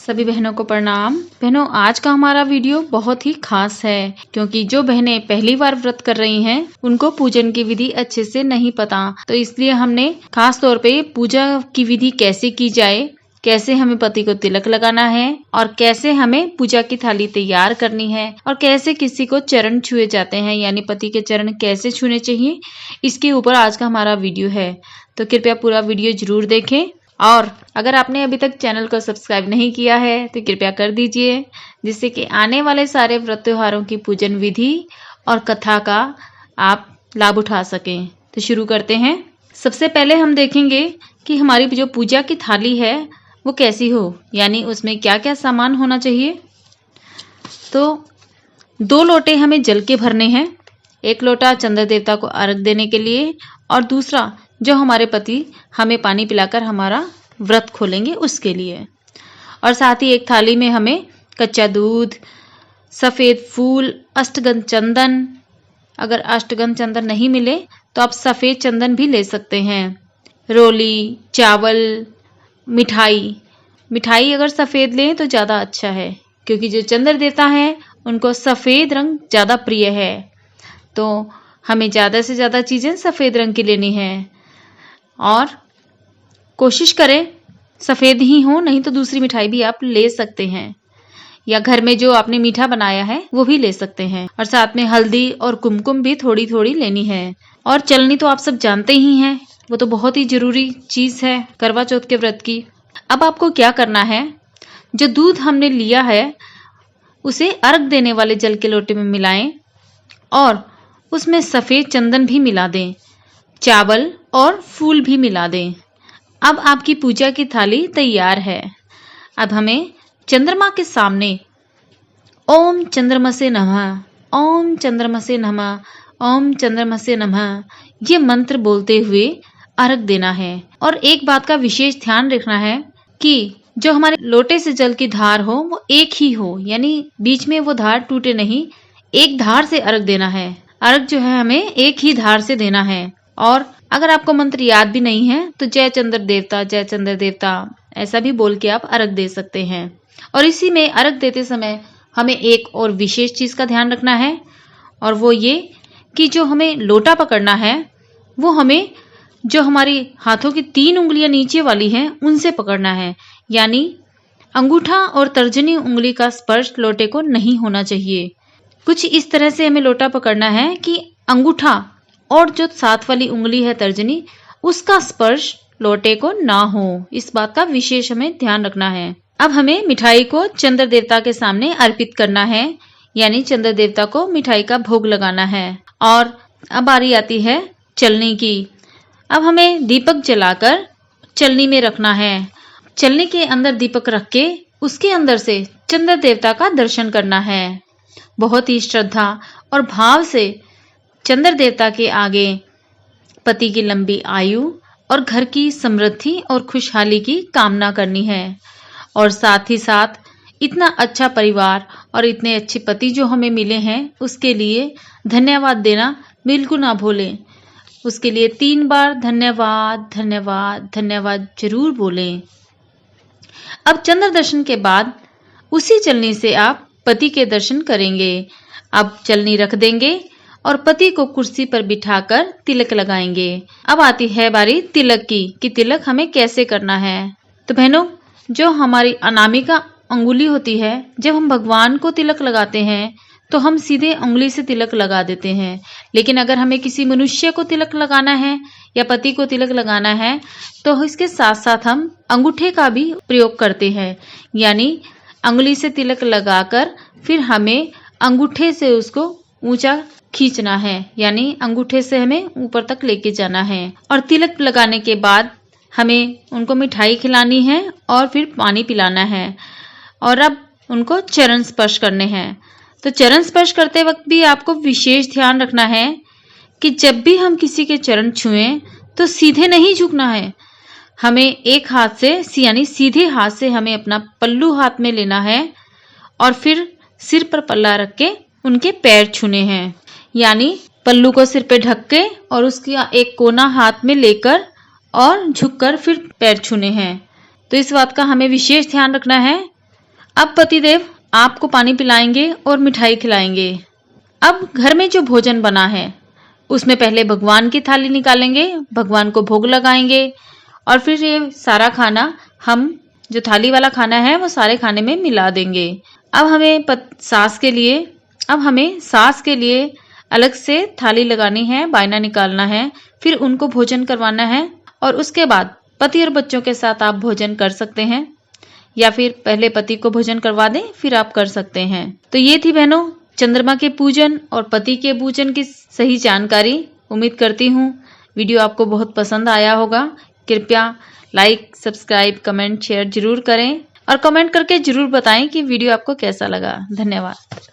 सभी बहनों को प्रणाम। बहनों, आज का हमारा वीडियो बहुत ही खास है क्योंकि जो बहनें पहली बार व्रत कर रही हैं उनको पूजन की विधि अच्छे से नहीं पता, तो इसलिए हमने खास तौर पे पूजा की विधि कैसे की जाए, कैसे हमें पति को तिलक लगाना है और कैसे हमें पूजा की थाली तैयार करनी है और कैसे किसी को चरण छुए जाते हैं, यानी पति के चरण कैसे छूने चाहिए, इसके ऊपर आज का हमारा वीडियो है। तो कृपया पूरा वीडियो जरूर देखें और अगर आपने अभी तक चैनल को सब्सक्राइब नहीं किया है तो कृपया कर दीजिए, जिससे कि आने वाले सारे व्रत त्योहारों की पूजन विधि और कथा का आप लाभ उठा सकें। तो शुरू करते हैं। सबसे पहले हम देखेंगे कि हमारी जो पूजा की थाली है वो कैसी हो, यानी उसमें क्या क्या सामान होना चाहिए। तो 2 लोटे हमें जल के भरने हैं। 1 लोटा चंद्र देवता को अर्घ देने के लिए और दूसरा जो हमारे पति हमें पानी पिलाकर हमारा व्रत खोलेंगे उसके लिए। और साथ ही एक थाली में हमें कच्चा दूध, सफ़ेद फूल, अष्टगंध चंदन, अगर अष्टगंध चंदन नहीं मिले तो आप सफ़ेद चंदन भी ले सकते हैं, रोली, चावल, मिठाई अगर सफ़ेद लें तो ज़्यादा अच्छा है क्योंकि जो चंद्र देवता है उनको सफ़ेद रंग ज़्यादा प्रिय है, तो हमें ज़्यादा से ज़्यादा चीज़ें सफ़ेद रंग की लेनी है और कोशिश करें सफ़ेद ही हो, नहीं तो दूसरी मिठाई भी आप ले सकते हैं या घर में जो आपने मीठा बनाया है वो भी ले सकते हैं। और साथ में हल्दी और कुमकुम भी थोड़ी थोड़ी लेनी है। और चलनी तो आप सब जानते ही हैं, वो तो बहुत ही जरूरी चीज़ है करवा चौथ के व्रत की। अब आपको क्या करना है, जो दूध हमने लिया है उसे अर्घ देने वाले जल के लोटे में मिलाएं और उसमें सफ़ेद चंदन भी मिला दें, चावल और फूल भी मिला दें। अब आपकी पूजा की थाली तैयार है। अब हमें चंद्रमा के सामने ओम चंद्रमसे नमः, ओम चंद्रमसे नमः, ओम चंद्रमसे नमः ये मंत्र बोलते हुए अर्घ देना है। और एक बात का विशेष ध्यान रखना है कि जो हमारे लोटे से जल की धार हो वो एक ही हो, यानी बीच में वो धार टूटे नहीं, एक धार से अर्घ देना है। अर्घ जो है हमें एक ही धार से देना है। और अगर आपको मंत्र याद भी नहीं है तो जय चंद्र देवता ऐसा भी बोल के आप अर्घ दे सकते हैं। और इसी में अर्घ देते समय हमें एक और विशेष चीज का ध्यान रखना है और वो ये कि जो हमें लोटा पकड़ना है वो हमें जो हमारी हाथों की 3 उंगलियां नीचे वाली हैं उनसे पकड़ना है, यानी अंगूठा और तर्जनी उंगली का स्पर्श लोटे को नहीं होना चाहिए। कुछ इस तरह से हमें लोटा पकड़ना है कि अंगूठा और जो साथ वाली उंगली है तर्जनी, उसका स्पर्श लोटे को ना हो। इस बात का विशेष हमें ध्यान रखना है। अब हमें मिठाई को चंद्र देवता के सामने अर्पित करना है, यानी चंद्र देवता को मिठाई का भोग लगाना है। और अब बारी आती है चलनी की। अब हमें दीपक जलाकर चलनी में रखना है। चलनी के अंदर दीपक रख के उसके अंदर से चंद्र देवता का दर्शन करना है। बहुत ही श्रद्धा और भाव से चंद्र देवता के आगे पति की लंबी आयु और घर की समृद्धि और खुशहाली की कामना करनी है। और साथ ही साथ इतना अच्छा परिवार और इतने अच्छे पति जो हमें मिले हैं उसके लिए धन्यवाद देना बिल्कुल ना भूलें। उसके लिए 3 बार धन्यवाद धन्यवाद धन्यवाद जरूर बोलें। अब चंद्र दर्शन के बाद उसी चलनी से आप पति के दर्शन करेंगे। अब चलनी रख देंगे और पति को कुर्सी पर बिठाकर तिलक लगाएंगे। अब आती है बारी तिलक की कि तिलक हमें कैसे करना है। तो बहनों, जो हमारी अनामिका अंगुली होती है, जब हम भगवान को तिलक लगाते हैं तो हम सीधे उंगली से तिलक लगा देते हैं, लेकिन अगर हमें किसी मनुष्य को तिलक लगाना है या पति को तिलक लगाना है तो इसके साथ साथ हम अंगूठे का भी प्रयोग करते हैं, यानी अंगुली से तिलक लगाकर फिर हमें अंगूठे से उसको ऊंचा खींचना है, यानी अंगूठे से हमें ऊपर तक लेके जाना है। और तिलक लगाने के बाद हमें उनको मिठाई खिलानी है और फिर पानी पिलाना है और अब उनको चरण स्पर्श करने हैं। तो चरण स्पर्श करते वक्त भी आपको विशेष ध्यान रखना है कि जब भी हम किसी के चरण छुएं तो सीधे नहीं झुकना है। हमें एक हाथ से यानी सीधे हाथ से हमें अपना पल्लू हाथ में लेना है और फिर सिर पर पल्ला रख के उनके पैर छूने हैं, यानी पल्लू को सिर पे ढक के और उसका एक कोना हाथ में लेकर और झुककर फिर पैर छूने हैं। तो इस बात का हमें विशेष ध्यान रखना है अब पतिदेव आपको पानी पिलाएंगे और मिठाई खिलाएंगे। अब घर में जो भोजन बना है उसमें पहले भगवान की थाली निकालेंगे, भगवान को भोग लगाएंगे और फिर ये सारा खाना हम जो थाली वाला खाना है वो सारे खाने में मिला देंगे। अब हमें सास के लिए अलग से थाली लगानी है, बायना निकालना है, फिर उनको भोजन करवाना है और उसके बाद पति और बच्चों के साथ आप भोजन कर सकते हैं या फिर पहले पति को भोजन करवा दें फिर आप कर सकते हैं। तो ये थी बहनों चंद्रमा के पूजन और पति के पूजन की सही जानकारी। उम्मीद करती हूँ वीडियो आपको बहुत पसंद आया होगा। कृपया लाइक, सब्सक्राइब, कमेंट, शेयर जरूर करें और कमेंट करके जरूर बताएं कि वीडियो आपको कैसा लगा। धन्यवाद।